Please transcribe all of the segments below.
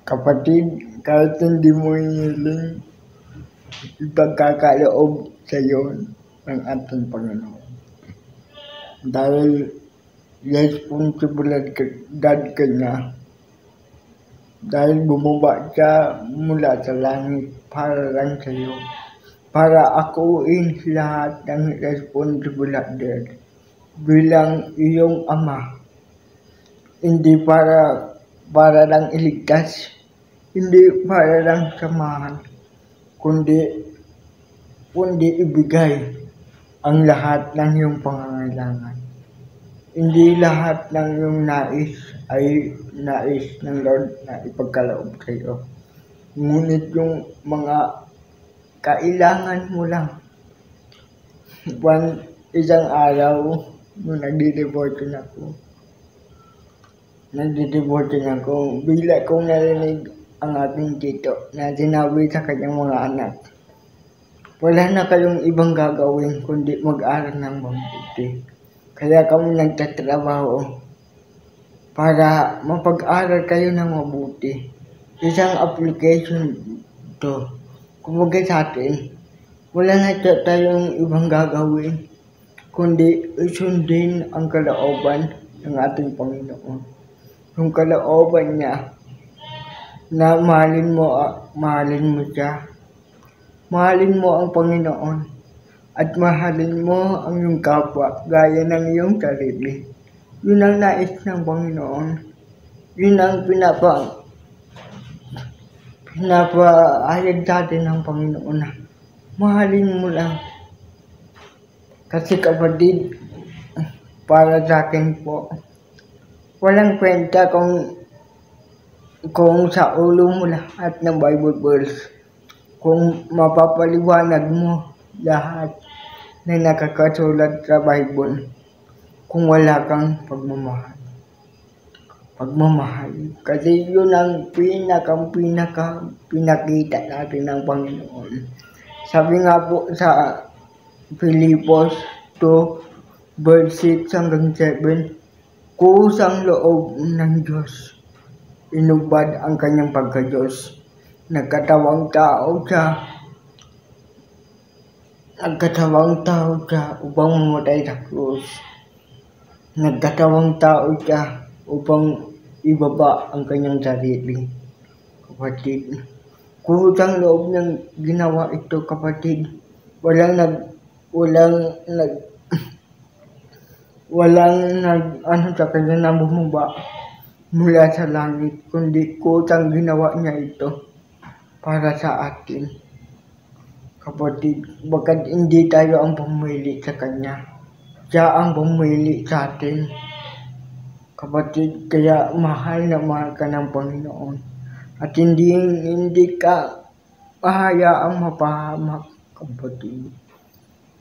Kapatid, kahit hindi mo hiniling, ipagkakaloob sa iyo ng ating Panginoon. Dahil responsibilidad ka niya. Dahil bumaba siya mula sa langit para lang sa iyo. Para akuin lahat ng responsibilidad bilang iyong ama. Hindi para lang iligtas, hindi para lang samahan, kundi ibigay ang lahat ng iyong pangangailangan. Hindi lahat ng iyong nais ay nais ng Lord na ipagkaloob sa iyo. Ngunit yung mga kailangan mo lang. Isang araw, nung nagdi-devotion ako, bigla kong narinig ang aking tito na sinabi sa kanyang mga anak, wala na kayong ibang gagawin kundi mag-aral ng mabuti. Kaya kami nagtatrabaho para mapag-aral kayo ng mabuti. Isang application to. Kumbaga sa atin, wala na tayong ibang gagawin kundi isundin ang kalooban ng ating Panginoon. Yung kalooban niya na mahalin mo siya. Mahalin mo ang Panginoon at mahalin mo ang iyong kapwa gaya ng iyong sarili. Yun ang nais ng Panginoon. Yun ang pinapahayag sa atin ng Panginoon na mahalin mo lang. Kasi kapatid, para sa akin po, walang kwenta kung sa ulo mo lahat ng Bible verse, kung mapapaliwanag mo lahat na nakakasulat sa Bible, kung wala kang pagmamahal. Kasi yun ang pinakita natin ng Panginoon. Sabi nga po sa Filipos 2, verse 6 hanggang 7, kusang loob ng Diyos, inubad ang kanyang pagka-Diyos. Nagkatawang tao siya upang mamatay sa krus. Nagkatawang tao siya upang ibaba ang kanyang sarili. Kapatid, kusang loob ng ginawa ito, kapatid. Walang sa kanya na bumaba mula sa langit, kundi kusang ginawa niya ito para sa atin. Kapatid, bakit hindi tayo ang pumili sa kanya? Siya ang pumili sa atin. Kapatid, kaya mahal na mahal ka ng Panginoon. At hindi ka mahayaang mapahamak, kapatid.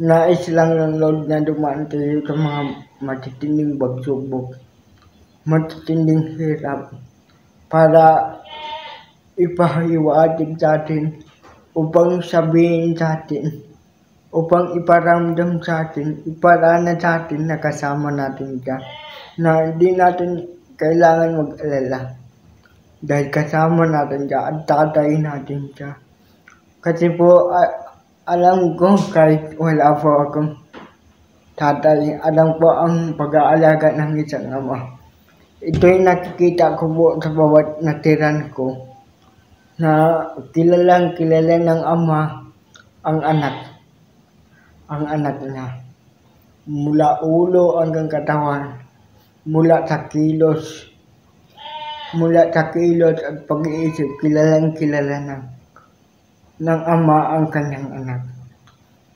Nais lang ng Lord na dumaan tayo sa mga matitinding pagsubok, matitinding hirap, para ipahiwatig sa atin, upang sabihin sa atin, upang iparamdam sa atin, iparana sa atin na kasama natin siya, na hindi natin kailangan mag-alala. Dahil kasama natin siya at tatayin natin siya. Kasi po, alam ko kahit wala po akong tatay, alam po ang pag-aalaga ng isang ama. Ito'y nakikita ko po sa bawat natiran ko na kilala ng ama ang anak niya. Mula ulo hanggang katawan, mula sa kilos at pag-iisip, kilala ng ama ang kanyang anak.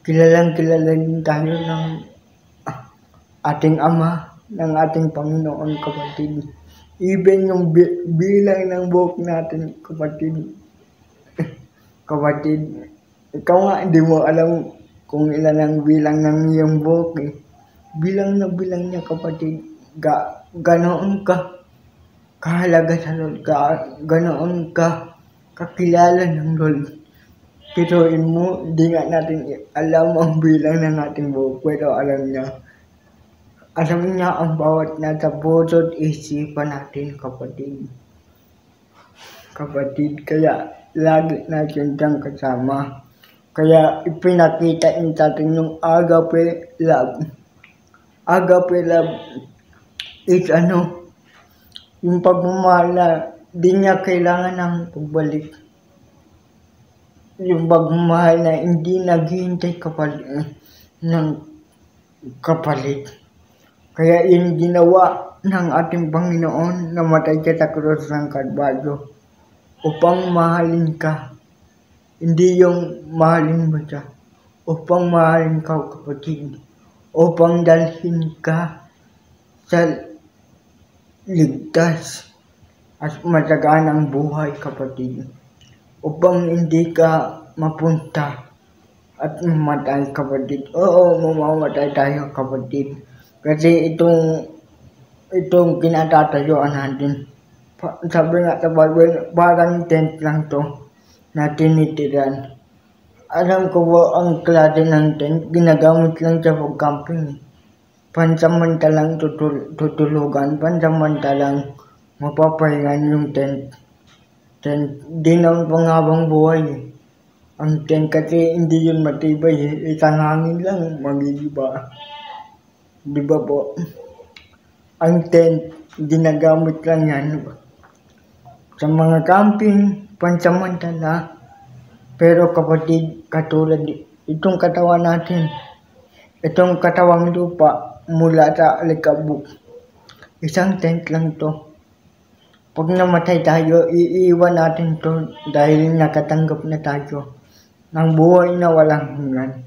Kilala din tayo ng ating ama, ng ating Panginoon, kapatid. Even yung bilang ng buhok natin, kapatid. Kapatid, ikaw nga hindi mo alam kung ilan ang bilang ng iyong buhok eh. Bilang niya, kapatid. Ganoon ka kahalaga sa Lord, ganoon ka kakilala ng Lord. Piruin mo, di nga natin alam ang bilang ng ating buhok, pero alam niya ang bawat nasa puso't isipan natin, kapatid. kapatid. Kaya lagi natin siyang kasama. Kaya ipinakita niya sa atin yung agape love. Agape love is yung pagmamahal na di niya kailangan ng pagbalik. Yung pagmamahal na hindi naghihintay ng kapalit. Kaya yun ginawa ng ating Panginoon na matay siya sa krus ng Kalbaryo upang mahalin ka. Hindi yung mahalin mo siya. Upang mahalin ka, kapatid. Upang dalhin ka sa ligtas at mataganang buhay, kapatid. Upang hindi ka mapunta at mamatay, kapatid. Oo, mamamatay tayo, kapatid. Kasi itong kinatatayuan natin, sabi nga sa Bible, parang tent lang to na tinitiran. Alam ko po ang klase ng tent, ginagamit lang sa pag-camping. Pansamantalang tutulugan, pansamantalang mapapahingan yung tent. Di naman panghabang buhay. Ang tent kasi hindi yun matibay. Isang hangin lang, magigiba. Di ba po? Ang tent, ginagamit lang yan sa mga camping, pansamantala. Pero kapatid, katulad itong katawan natin, itong katawang lupa mula sa alikabok, isang tent lang to. Pag namatay tayo, iiwan natin to dahil nakatanggap na tayo ng buhay na walang hanggan.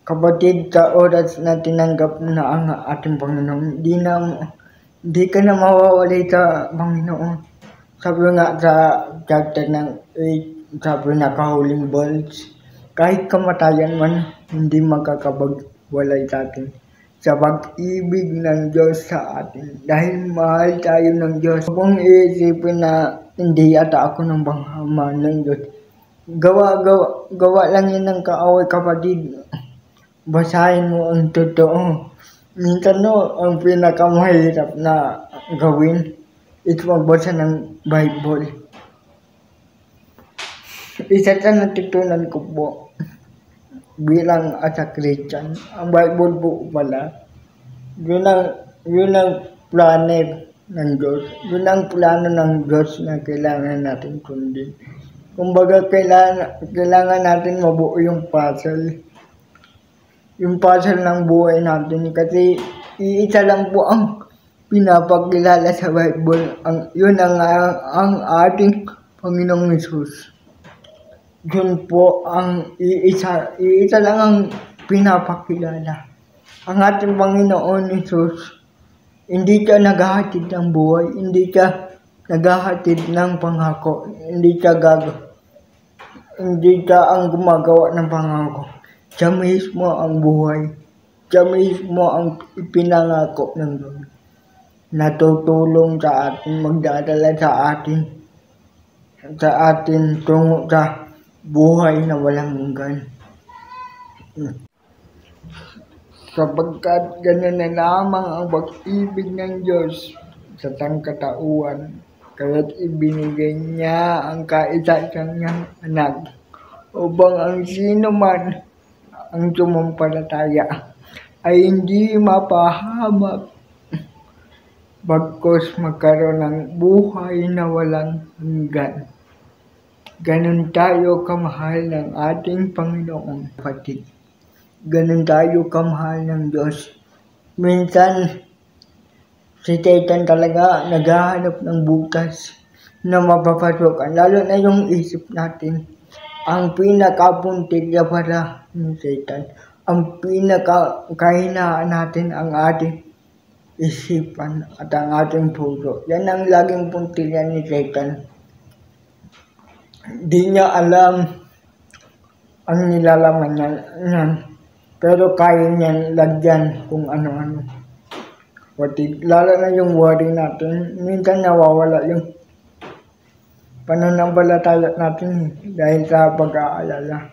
Kapatid, sa oras na tinanggap na ang ating Panginoon, di ka na mawawalay sa Panginoon. Sabi nga sa chapter ng 8, sabi na kahuling verse, kahit kamatayan man, hindi magkakabagwalay sa atin sa pag-ibig ng Diyos sa atin. Dahil mahal tayo ng Diyos. Kung iisipin na hindi ata ako ng banghama ng Diyos, gawa lang yan ng kaaway, kapatid. Basahin mo ang totoo. Minsan ang pinakamahirap na gawin is magbasa ng Bible. Isa sa natutunan ko po bilang asa Christian, ang Bible po pala, yun ang planet ng Diyos. Yun ang plano ng Diyos na kailangan natin sundin. Kumbaga, kailangan natin mabuo yung puzzle. Yung puzzle ng buhay natin. Kasi iisa lang po ang pinapakilala sa Bible. Yun ang ating Panginoong Hesus. Yun po ang iisa lang ang pinapakilala. Ang ating Panginoon Hesus, hindi siya naghahatid ng buhay, hindi siya naghahatid ng pangako, hindi siya ang gumagawa ng pangako. Siya mismo ang buhay, siya mismo ang ipinangako ng Diyos. Natutulong sa atin, magdadala sa atin tungo sa buhay na walang hanggan. Sapagkat ganun na lamang ang pag-ibig ng Diyos sa sangkatauhan, kaya't ibinigay niya ang kaisa-isang niyang anak upang ang sino man ang sumampalataya ay hindi mapahamak, bagkus magkaroon ng buhay na walang hanggan. Ganun tayo kamahal ng ating Panginoong, kapatid. Ganun tayo kamahal ng Diyos. Minsan, si Satan talaga naghahanap ng butas na mapapasukan, lalo na yung isip natin. Ang pinakapuntilya para ni Satan, ang pinakahinaan natin ang ating isipan at ang ating puso. Yan ang laging puntilya ni Satan. Di niya alam ang nilalaman niyan, pero kaya niyan lagyan kung ano-ano. Lalo na yung worry natin, minsan nawawala yung pananampalataya natin dahil sa pag-aalala.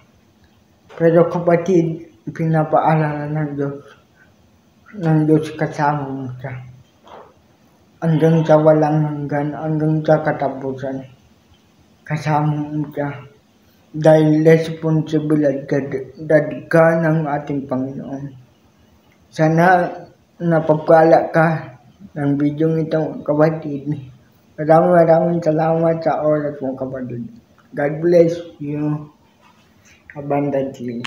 Pero kapatid, pinapaalala ng Diyos kasama mo siya. Hanggang sa walang hanggan, hanggang sa katapusan. kasama mo siya. Dahil responsibilidad ka ng ating Panginoon. Sana napagpala ka ng video ito, kapatid. Maraming salamat sa oras mo, kapatid. God bless you abundantly.